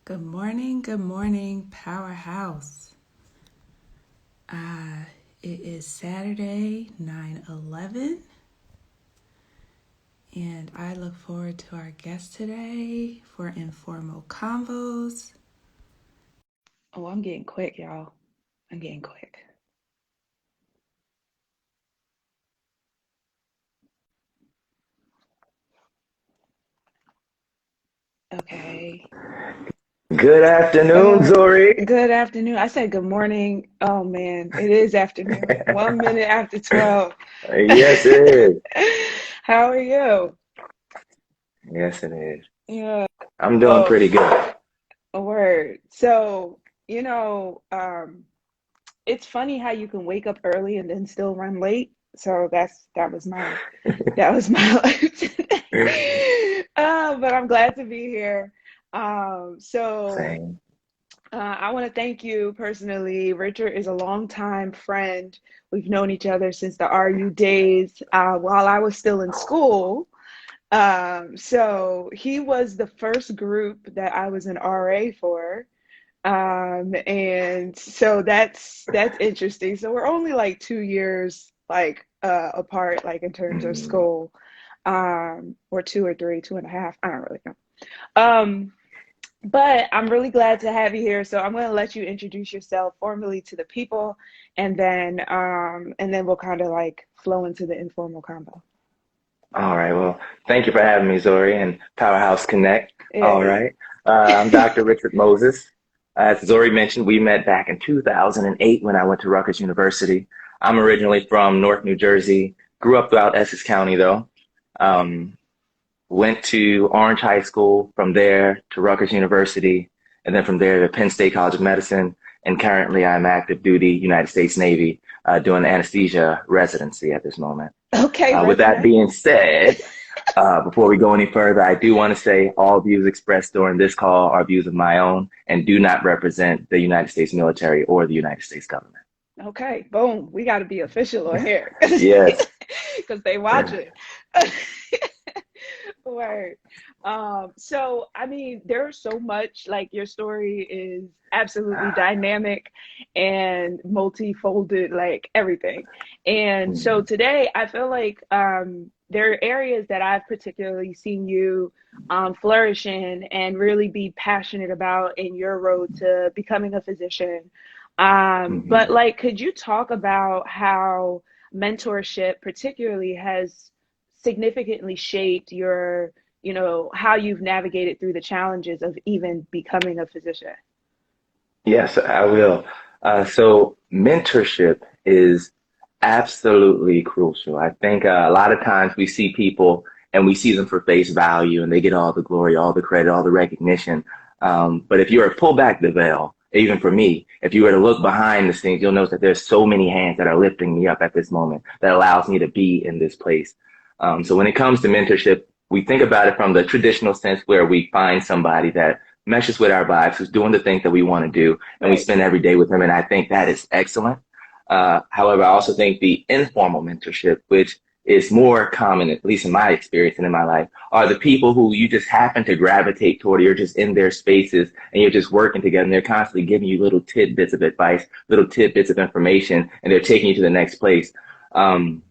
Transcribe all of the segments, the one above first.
Good morning, Powerhouse. It is Saturday, 9/11, and I look forward to our guest today for Informal Convos. Oh, I'm getting quick, y'all. I'm getting quick. Okay. Good afternoon, Uh, Zori. Good afternoon. I said good morning. Oh man, it is afternoon. 1 minute after 12. Yes, it is. How are you? Yes, it is. Yeah. I'm doing Oh, pretty good. a word. So, you know, it's funny how you can wake up early and then still run late. So that was my life today. But I'm glad to be here. Um, so Same. I want to thank you personally. Richard is a longtime friend. We've known each other since the RU days, while I was still in school. So he was the first group that I was an RA for. And so that's interesting. So we're only like 2 years apart, like in terms of Mm. school, or two or three, 2.5. I don't really know. Um, but I'm really glad to have you here. So I'm going to let you introduce yourself formally to the people, and then we'll kind of like flow into the informal combo. All right. Well, thank you for having me, Zori, and Powerhouse Connect. All Hey. right. I'm Dr. Richard Moses. As Zori mentioned, we met back in 2008 when I went to Rutgers University. I'm originally from North New Jersey, grew up throughout Essex County, though. Um, Went to Orange High School, from there to Rutgers University, and then from there to Penn State College of Medicine. And currently I'm active duty United States Navy, doing anesthesia residency at this moment. Okay, With that resident. being said, before we go any further, I do want to say all views expressed during this call are views of my own and do not represent the United States military or the United States government. Okay, boom. We got to be official on here because Yes. they watch it. Word. So I mean, there's so much, like your story is absolutely dynamic and multifolded, like everything. And so Mm. today I feel like there are areas that I've particularly seen you flourish in and really be passionate about in your road to becoming a physician. But Mhm. like, could you talk about how mentorship particularly has significantly shaped how you've navigated through the challenges of even becoming a physician? Yes, I will. So mentorship is absolutely crucial. I think a lot of times we see people and we see them for face value and they get all the glory, all the credit, all the recognition. But if you were to pull back the veil, even for me, if you were to look behind the scenes, you'll notice that there's so many hands that are lifting me up at this moment that allows me to be in this place. So when it comes to mentorship, we think about it from the traditional sense where we find somebody that meshes with our vibes, who's doing the things that we want to do, and we Right. spend every day with them. And I think that is excellent. However, I also think the informal mentorship, which is more common, at least in my experience and in my life, are the people who you just happen to gravitate toward. You're just in their spaces and you're just working together, and they're constantly giving you little tidbits of advice, little tidbits of information, and they're taking you to the next place. Um,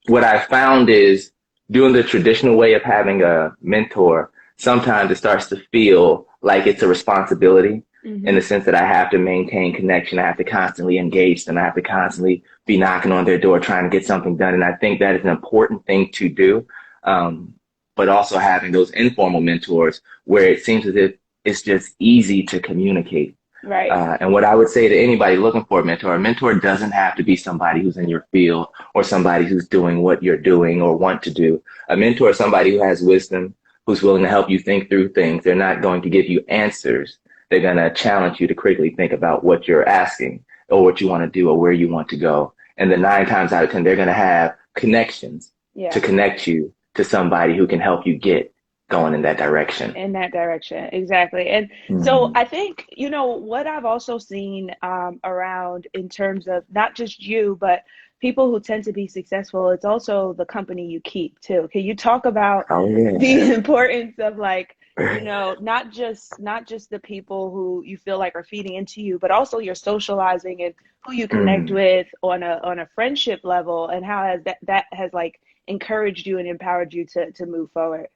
what I found is doing the traditional way of having a mentor, sometimes it starts to feel like it's a responsibility in Mm-hmm. the sense that I have to maintain connection. I have to constantly engage them. I have to constantly be knocking on their door trying to get something done. And I think that is an important thing to do. Um, but also having those informal mentors where it seems as if it's just easy to communicate. Right. And what I would say to anybody looking for a mentor doesn't have to be somebody who's in your field or somebody who's doing what you're doing or want to do. A mentor is somebody who has wisdom, who's willing to help you think through things. They're not going to give you answers. They're going to challenge you to critically think about what you're asking or what you want to do or where you want to go. And then 9 times out of 10, they're going to have connections to Yeah. connect you to somebody who can help you get going in that direction. In that direction, exactly. And so Mm-hmm. I think, what I've also seen around in terms of not just you, but people who tend to be successful, it's also the company you keep too. Can you talk about Oh, the yeah. importance of like not just the people who you feel like are feeding into you, but also your socializing and who you connect Mm. with on a friendship level, and how has that has like encouraged you and empowered you to move forward.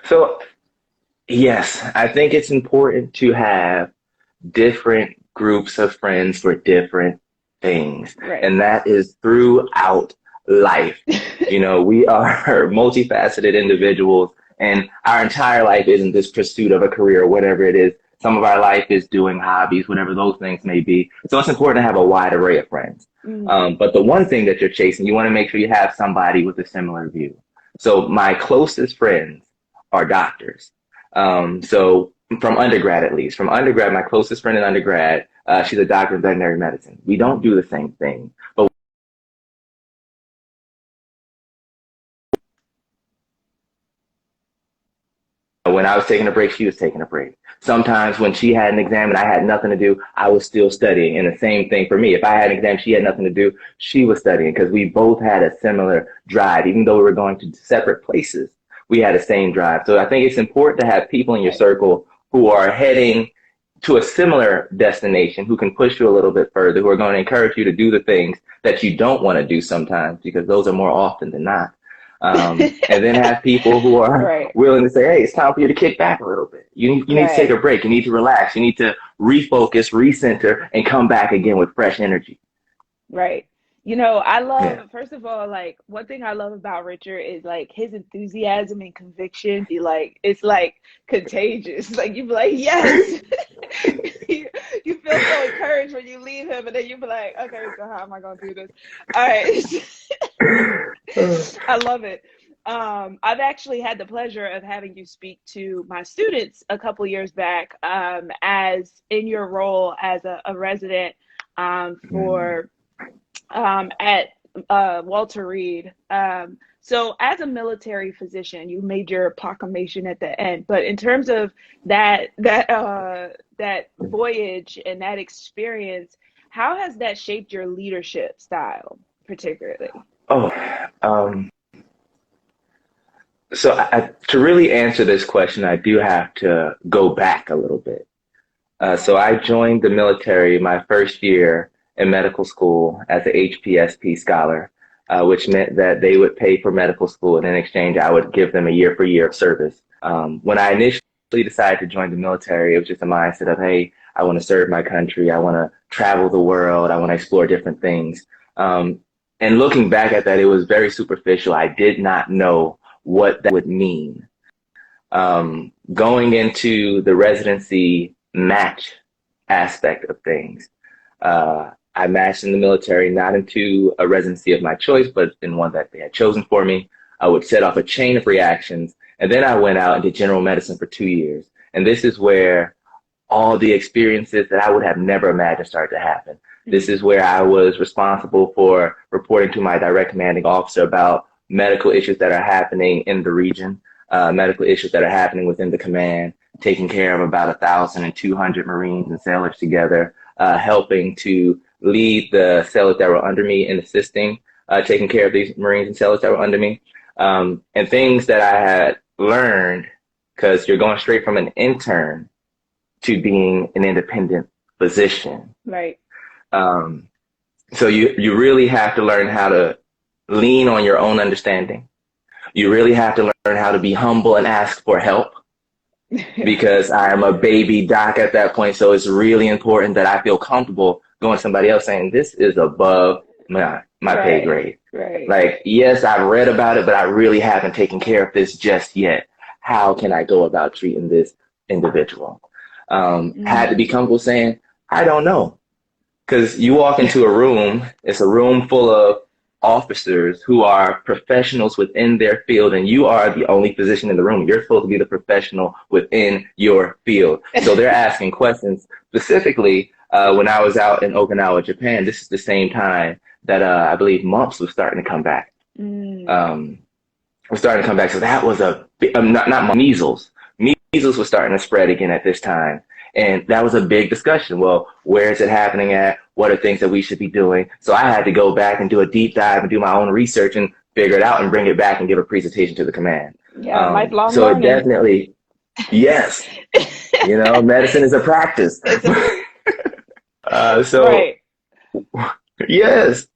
So, yes, I think it's important to have different groups of friends for different things. Right. And that is throughout life. You know, we are multifaceted individuals, and our entire life isn't this pursuit of a career or whatever it is. Some of our life is doing hobbies, whatever those things may be. So it's important to have a wide array of friends. Mm, But the one thing that you're chasing, you want to make sure you have somebody with a similar view. So my closest friends are doctors. So from undergrad, at least, from undergrad, my closest friend in undergrad, she's a doctor of veterinary medicine. We don't do the same thing, but when I was taking a break, she was taking a break. Sometimes when she had an exam and I had nothing to do, I was still studying. And the same thing for me. If I had an exam, she had nothing to do, she was studying, because we both had a similar drive. Even though we were going to separate places, we had the same drive. So I think it's important to have people in your right. circle who are heading to a similar destination, who can push you a little bit further, who are going to encourage you to do the things that you don't want to do sometimes, because those are more often than not. And then have people who are Right. willing to say, hey, it's time for you to kick back a little bit. You need to take Right. a break. You need to relax. You need to refocus, recenter, and come back again with fresh energy. Right. I Yeah. love, first of all, like one thing I love about Richard is like his enthusiasm and conviction be like, it's like contagious. Like you be like, yes. you, you feel so encouraged when you leave him, and then you be like, okay, so how am I gonna do this? All right. I love it. I've actually had the pleasure of having you speak to my students a couple years back, as in your role as a resident, Mm. for at Walter Reed. So, as a military physician, you made your proclamation at the end. But in terms of that voyage and that experience, how has that shaped your leadership style, particularly? Oh, um, so to really answer this question, I do have to go back a little bit. Okay. So I joined the military my first year in medical school as a HPSP scholar, which meant that they would pay for medical school, and in exchange, I would give them a year for year of service. When I initially decided to join the military, it was just a mindset of, hey, I want to serve my country. I want to travel the world. I want to explore different things. Um, and looking back at that, it was very superficial. I did not know what that would mean. Going into the residency match aspect of things, I matched in the military, not into a residency of my choice, but in one that they had chosen for me. I would set off a chain of reactions. And then I went out and did general medicine for 2 years. And this is where all the experiences that I would have never imagined started to happen. This Mm, is where I was responsible for reporting to my direct commanding officer about medical issues that are happening in the region, medical issues that are happening within the command, taking care of about 1,200 Marines and sailors together, helping to lead the sailors that were under me and assisting, taking care of these Marines and sailors that were under me, and things that I had learned, because you're going straight from an intern to being an independent physician. right. Um, so you really have to learn how to lean on your own understanding. You really have to learn how to be humble and ask for help, because I am a baby doc at that point. So it's really important that I feel comfortable going to somebody else saying, this is above my pay Right. grade. Right. Like, yes, I've read about it, but I really haven't taken care of this just yet. How can I go about treating this individual? Had to be Mm, comfortable saying, I don't know. Because you walk into a room, it's a room full of officers who are professionals within their field, and you are the only physician in the room. You're supposed to be the professional within your field. So they're asking questions. Specifically, when I was out in Okinawa, Japan, this is the same time that I believe mumps was starting to come back. mm, Um, was starting to come back. So that was not measles. Measles was starting to spread again at this time. And that was a big discussion. Well, where is it happening at? What are things that we should be doing? So I had to go back and do a deep dive and do my own research and figure it out and bring it back and give a presentation to the command. yeah, lifelong So it learning. definitely, Yes. Medicine is a practice. It's a So right. yes.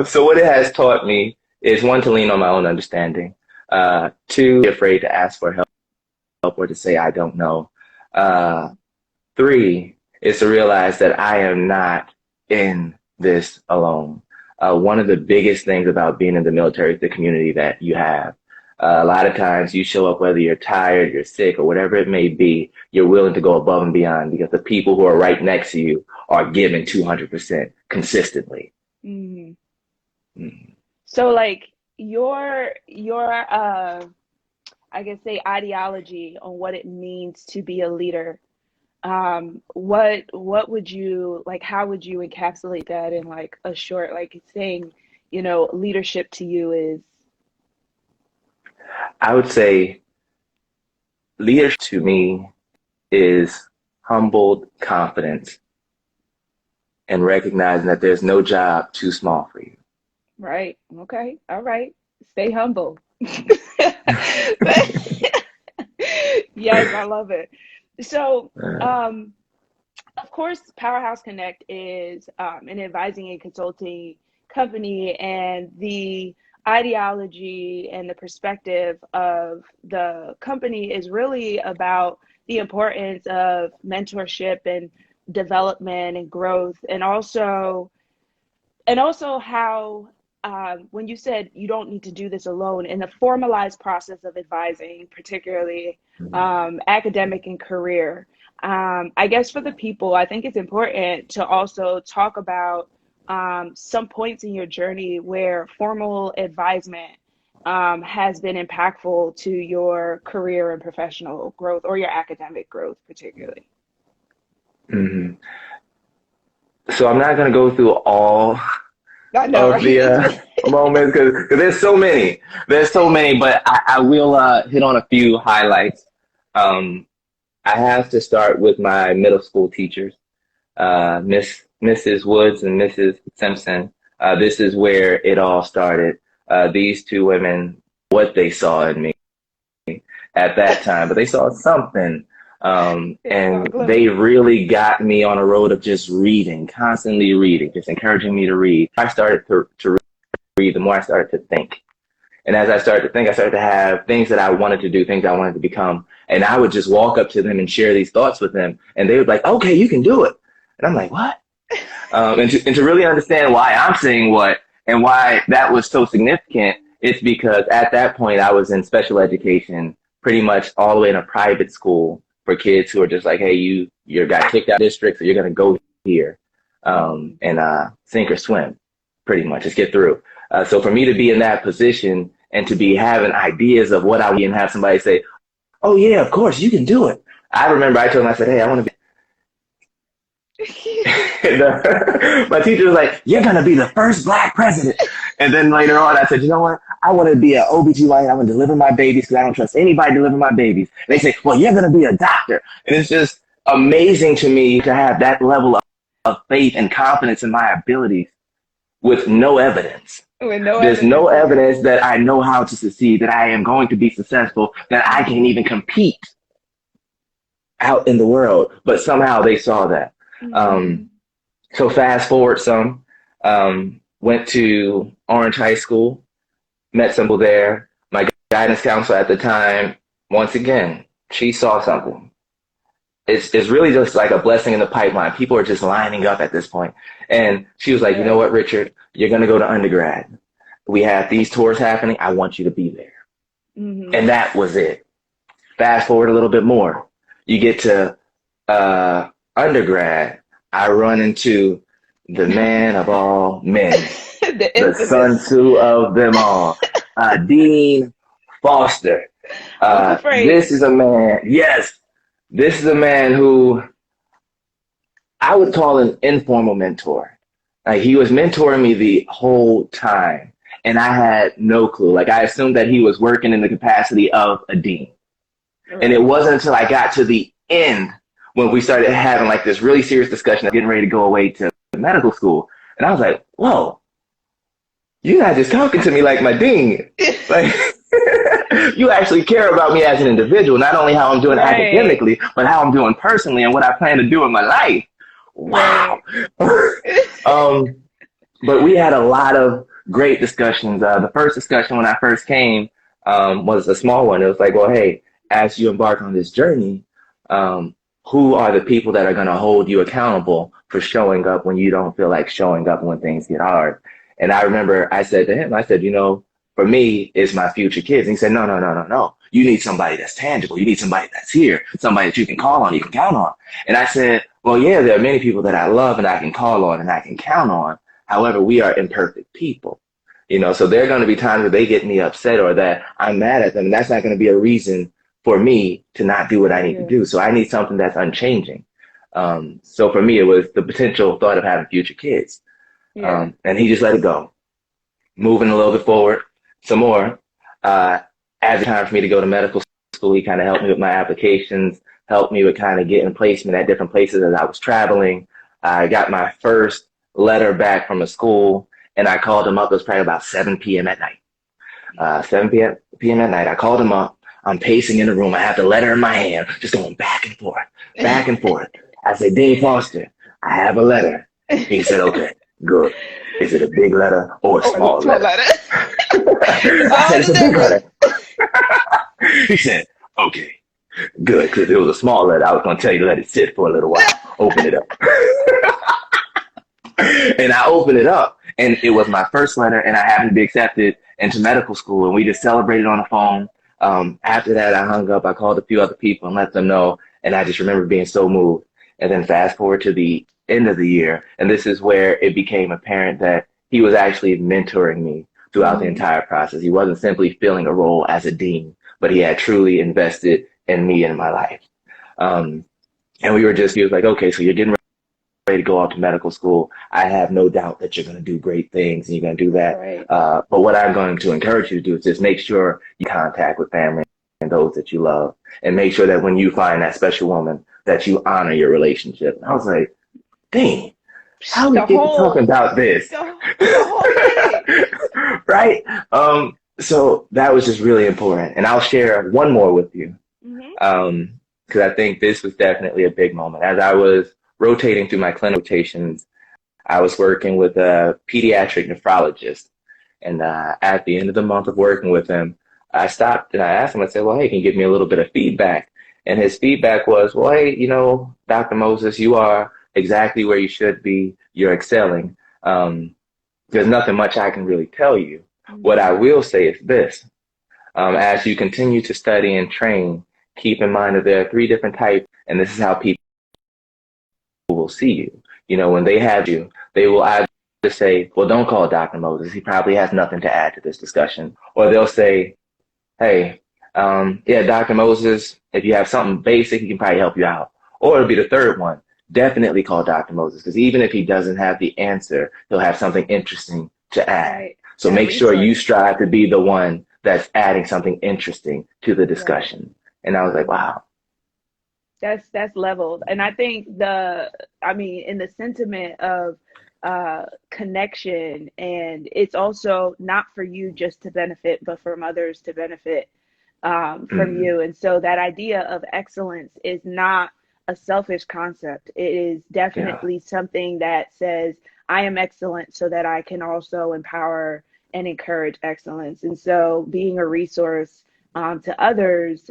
So what it has taught me is one, to lean on my own understanding. Two, be afraid to ask for help or to say I don't know. Uh, Three is to realize that I am not in this alone. One of the biggest things about being in the military is the community that you have. A lot of times you show up whether you're tired, you're sick, or whatever it may be, you're willing to go above and beyond because the people who are right next to you are giving 200% consistently. Hmm. Mm. So like your I guess say ideology on what it means to be a leader. What would you like, how would you encapsulate that in like a short, like saying, leadership to you is I would say leadership to me is humbled confidence and recognizing that there's no job too small for you. right. Okay. All right. Stay humble. Yes, I love it. So, of course, Powerhouse Connect is an advising and consulting company, and the ideology and the perspective of the company is really about the importance of mentorship and development and growth, and also how when you said you don't need to do this alone in the formalized process of advising, particularly academic and career. I guess for the people, I think it's important to also talk about some points in your journey where formal advisement has been impactful to your career and professional growth or your academic growth, particularly. Mhm. So I'm not going to go through all I know, of right? the moments because there's so many. There's so many, but I will hit on a few highlights. Um, I have to start with my middle school teachers, Mrs. Woods and Mrs. Simpson. This is where it all started. These two women, what they saw in me at that time, but they saw something. They saw a And they glimmer. really got me on a road of just reading, constantly reading, just encouraging me to read. I started to read, the more I started to think. And as I started to think, I started to have things that I wanted to do, things I wanted to become. And I would just walk up to them and share these thoughts with them. And they would be like, okay, you can do it. And I'm like, what? And to really understand why I'm saying what and why that was so significant, it's because at that point I was in special education, pretty much all the way in a private school for kids who are just like, hey, you got kicked out of district, so you're gonna go here Mm, and sink or swim, pretty much, just get through. So for me to be in that position and to be having ideas of what I would and have somebody say, oh yeah, of course you can do it. I remember I told them, I said, hey, I want to be and, my teacher was like, you're going to be the first black president. And then later on, I said, you know what? I want to be an OBGYN. I want to deliver my babies because I don't trust anybody delivering my babies. And they say, well, you're going to be a doctor. And it's just amazing to me to have that level of faith and confidence in my abilities with no evidence. with no There's no evidence, okay. evidence that I know how to succeed, that I am going to be successful, that I can even compete out in the world. But somehow they saw that. Um, Mm-hmm. So fast forward some, went to Orange High School, met some people there. My guidance counselor at the time, once again, she saw something. It's really just like a blessing in the pipeline. People are just lining up at this point. And she was like, you know Right. what, Richard, you're going to go to undergrad. We have these tours happening. I want you to be there. Mm-hmm. And that was it. Fast forward a little bit more. You get to undergrad. I run into the man of all men, The the Sun infamous Tzu of them all, Dean Foster. Uncle Frank. This is a man, yes, this is a man who I would call an informal mentor. Like he was mentoring me the whole time, and I had no clue. Like I assumed that he was working in the capacity of a dean. And it Right. wasn't until I got to the end when we started having like this really serious discussion of getting ready to go away to medical school. And I was like, whoa, you're not just talking to me like my dean. Like, You actually care about me as an individual, not only how I'm doing Right. academically, but how I'm doing personally and what I plan to do in my life. Wow. Right. um, but we had a lot of great discussions. The first discussion when I first came was a small one. It was like, well, hey, as you embark on this journey, um, who are the people that are going to hold you accountable for showing up when you don't feel like showing up when things get hard? And I remember I said to him, I said, for me, it's my future kids. And he said, no, no, no, no, no. You need somebody that's tangible. You need somebody that's here, somebody that you can call on, you can count on. And I said, well, yeah, there are many people that I love and I can call on and I can count on. However, we are imperfect people, so there are going to be times where they get me upset or that I'm mad at them. And that's not going to be a reason for me to not do what I need to Yeah. do. So I need something that's unchanging. So for me, it was the potential thought of having future kids. Yeah. And he just let it go. Moving a little bit forward, some more. As it's time for me to go to medical school, he kind of helped me with my applications, helped me with kind of getting placement at different places as I was traveling. I got my first letter back from a school, and I called him up. It was probably about 7 p.m. at night. 7 p.m. at night. I called him up. I'm pacing in the room. I have the letter in my hand, just going back and forth, back and forth. I said, Dean Foster, I have a letter. He said, okay, good. Is it a big letter or a Or the small small letter? letter. It's I all said, it's the a big difference. letter. He said, okay, good, because it was a small letter. I was going to tell you to let it sit for a little while. Open it up. And I opened it up, and it was my first letter, and I happened to be accepted into medical school, and we just celebrated on the phone. After that, I hung up. I called a few other people and let them know, and I just remember being so moved. And then fast forward to the end of the year, and this is where it became apparent that he was actually mentoring me throughout the Mm-hmm. entire process. He wasn't simply filling a role as a dean, but he had truly invested in me and my life. Um, and he was like, okay, so you're getting ready to go off to medical school. I have no doubt that you're going to do great things and you're going to do that. Right. But what I'm going to encourage you to do is just make sure you contact with family and those that you love, and make sure that when you find that special woman, that you honor your relationship. And I was like, dang, how we The get to talking whole, about this? the whole thing. Right? So that was just really important. And I'll share one more with you. Mm-hmm. Because I think this was definitely a big moment. As I was rotating through my clinical rotations, I was working with a pediatric nephrologist. And at the end of the month of working with him, I stopped and I asked him, I said, well, hey, can you give me a little bit of feedback? And his feedback was, well, hey, Dr. Moses, you are exactly where you should be. You're excelling. There's nothing much I can really tell you. What I Mm-hmm. will say is this. As you continue to study and train, keep in mind that there are three different types, and this is how people will see you. When they have you, they will either say, well, don't call Dr. Moses. He probably has nothing to add to this discussion. Or they'll say, hey, yeah, Dr. Moses, if you have something basic, he can probably help you out. Or it'll be the third one. Definitely call Dr. Moses, because even if he doesn't have the answer, he'll have something interesting to add. Right. So That make sure you resource. strive to be the one that's adding something interesting to the Right. discussion. And I was like, wow. That's leveled. And I think I mean, in the sentiment of connection, and it's also not for you just to benefit, but from others to benefit from Mm-hmm. you. And so that idea of excellence is not a selfish concept. It is Yeah. definitely something that says, I am excellent so that I can also empower and encourage excellence. And so being a resource to others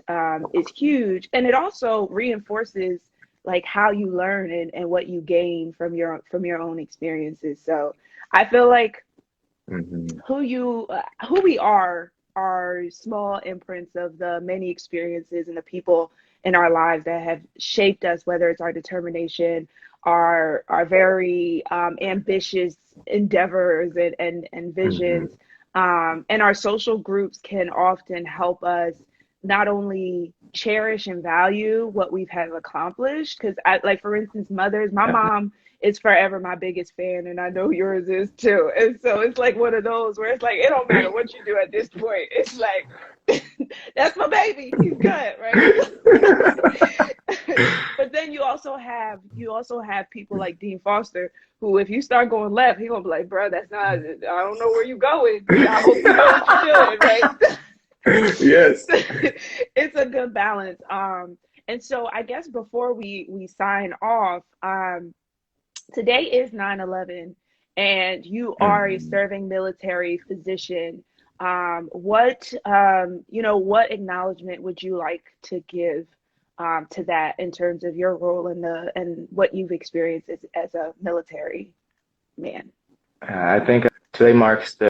is huge. And it also reinforces like how you learn and what you gain from your own experiences. So I feel like Mm-hmm. who we are small imprints of the many experiences and the people in our lives that have shaped us, whether it's our determination, our very ambitious endeavors and Mm-hmm. visions, and our social groups can often help us not only cherish and value what we've have accomplished, because I like, for instance, mothers, my Definitely. mom is forever my biggest fan, and I know yours is too. And so it's like one of those where it's like it don't matter what you do at this point. It's like that's my baby. He's good, right? But then you also have people like Dean Foster, who if you start going left, he gonna be like, bro, that's not. I don't know where you going. I hope you know what you're doing, right? Yes. It's a good balance. And so I guess before we sign off, today is 9/11, and you are a Mhm. serving military physician. What acknowledgement would you like to give to that in terms of your role in the and what you've experienced as a military man? I think today marks the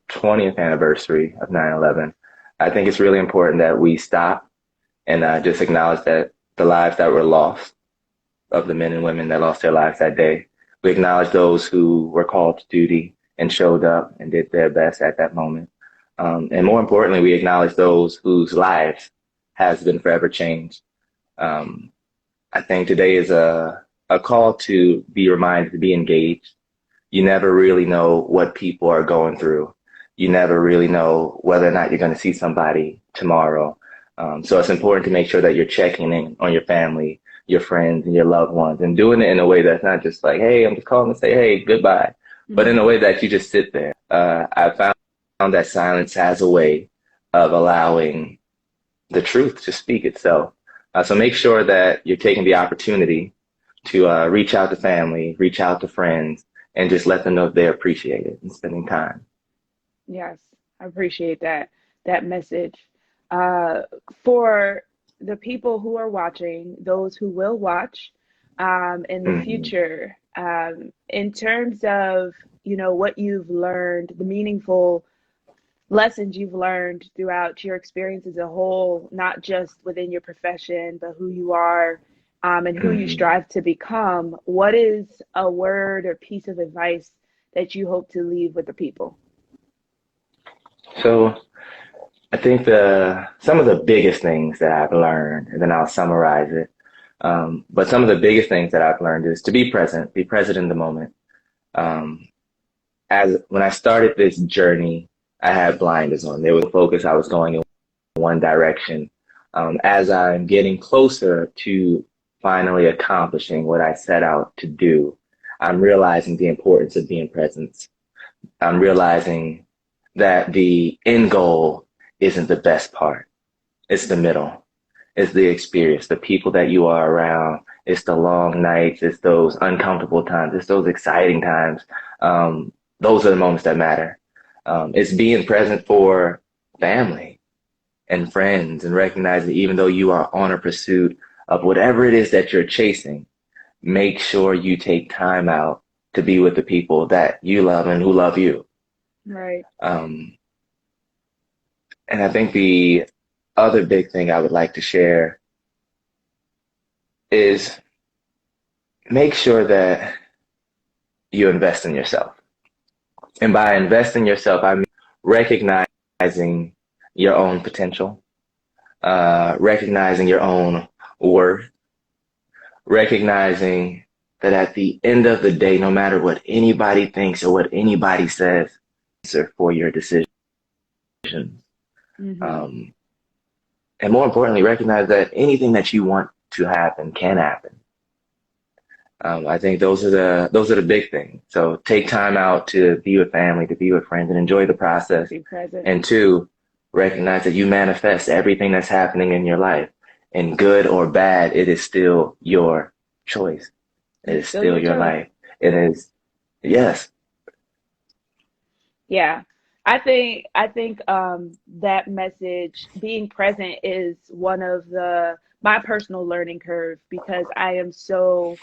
20th anniversary of 9/11. I think it's really important that we stop and just acknowledge that the lives that were lost, of the men and women that lost their lives that day. We acknowledge those who were called to duty and showed up and did their best at that moment. And more importantly, we acknowledge those whose lives has been forever changed. Um, I think today is a call to be reminded to be engaged. You never really know what people are going through. You never really know whether or not you're going to see somebody tomorrow. So it's important to make sure that you're checking in on your family, your friends, and your loved ones, and doing it in a way that's not just like, hey, I'm just calling to say, hey, goodbye, but in a Mm-hmm. way that you just sit there. I found that silence has a way of allowing the truth to speak itself. So make sure that you're taking the opportunity to reach out to family, reach out to friends, and just let them know they appreciate it and spending time. Yes, I appreciate that message. Uh, for the people who are watching, those who will watch in the Hmm. future, in terms of what you've learned, the meaningful lessons you've learned throughout your experience as a whole, not just within your profession, but who you are and who you Hmm. strive to become. What is a word or piece of advice that you hope to leave with the people? So I think the some of the biggest things that I've learned, and then I'll summarize it. But some of the biggest things that I've learned is to be present in the moment. Um, as when I started this journey, I had blinders on. There was focus. I was going in one direction. As I'm getting closer to finally accomplishing what I set out to do, I'm realizing the importance of being present. I'm realizing that the end goal isn't the best part. It's the middle. It's the experience, the people that you are around. It's the long nights. It's those uncomfortable times. It's those exciting times. Um, those are the moments that matter. It's being present for family and friends and recognizing even though you are on a pursuit of whatever it is that you're chasing, make sure you take time out to be with the people that you love and who love you. Right. Um, and I think the other big thing I would like to share is make sure that you invest in yourself. And by invest in yourself, I mean recognizing your own potential, recognizing your own worth, recognizing that at the end of the day, no matter what anybody thinks or what anybody says, answer for your decisions. Hmm. Um, and more importantly, recognize that anything that you want to happen can happen. I think those are the big things. So take time out to be with family, to be with friends, and enjoy the process. Be present. And two, recognize that you manifest everything that's happening in your life, and good or bad, it is still your choice. It It's is still still your your choice. life. It is yes. Yeah. I think that message, being present, is one of the my personal learning curve because I am so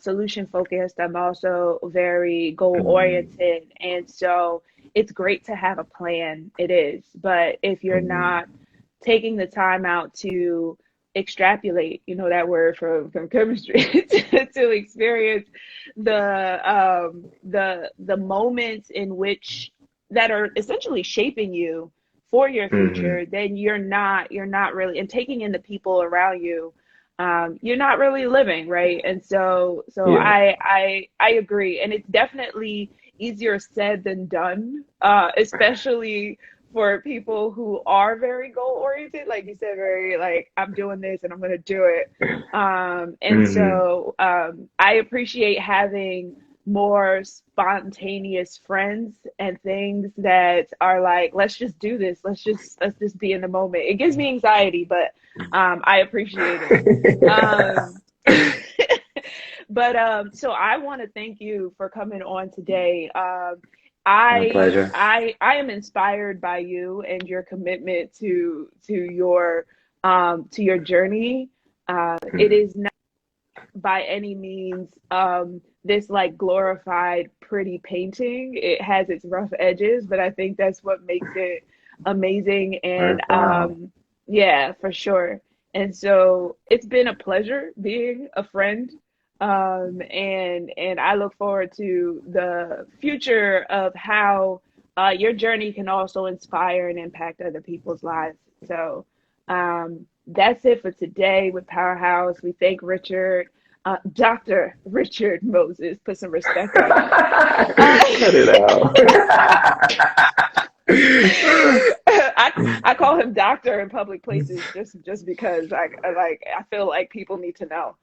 solution focused. I'm also very goal Mm-hmm. oriented, and so it's great to have a plan. It is, but if you're not taking the time out to extrapolate, that word from chemistry, to experience the moments in which that are essentially shaping you for your Mm-hmm. future, then you're not really, and taking in the people around you, you're not really living, right? And so Yeah. I agree, and it's definitely easier said than done, especially for people who are very goal oriented, like you said, very like, I'm doing this and I'm going to do it. And Mm-hmm. so I appreciate having more spontaneous friends and things that are like, let's just do this. Let's just be in the moment. It gives me anxiety, but I appreciate it. Um, but so I want to thank you for coming on today. My pleasure. I am inspired by you and your commitment to your journey. It Mhm. is not by any means this like glorified pretty painting. It has its rough edges, but I think that's what makes it amazing. And Worthwhile. yeah, for sure. And so it's been a pleasure being a friend. And I look forward to the future of how your journey can also inspire and impact other people's lives. So that's it for today with Powerhouse. We thank Richard, Dr. Richard Moses. Put some respect on it. Cut it out. I call him doctor in public places just because I feel like people need to know.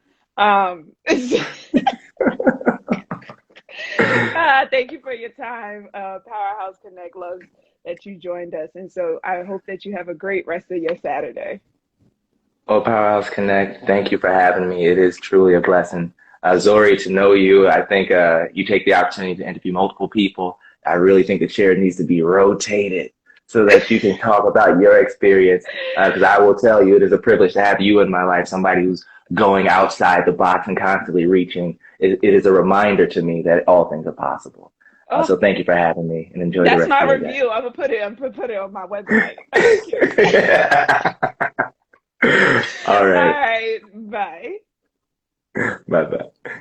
Thank you for your time. Powerhouse Connect loves that you joined us, and so I hope that you have a great rest of your Saturday. Oh, Powerhouse Connect, thank you for having me. It is truly a blessing. Zori, to know you, I think you take the opportunity to interview multiple people. I really think the chair needs to be rotated so that you can talk about your experience. Because I will tell you, it is a privilege to have you in my life, somebody who's going outside the box and constantly reaching. It is a reminder to me that all things are possible. Oh, So thank you for having me and enjoy the that's rest my of your day. review. I'm gonna put it on my website. Thank you. All All right. right, bye. Bye bye.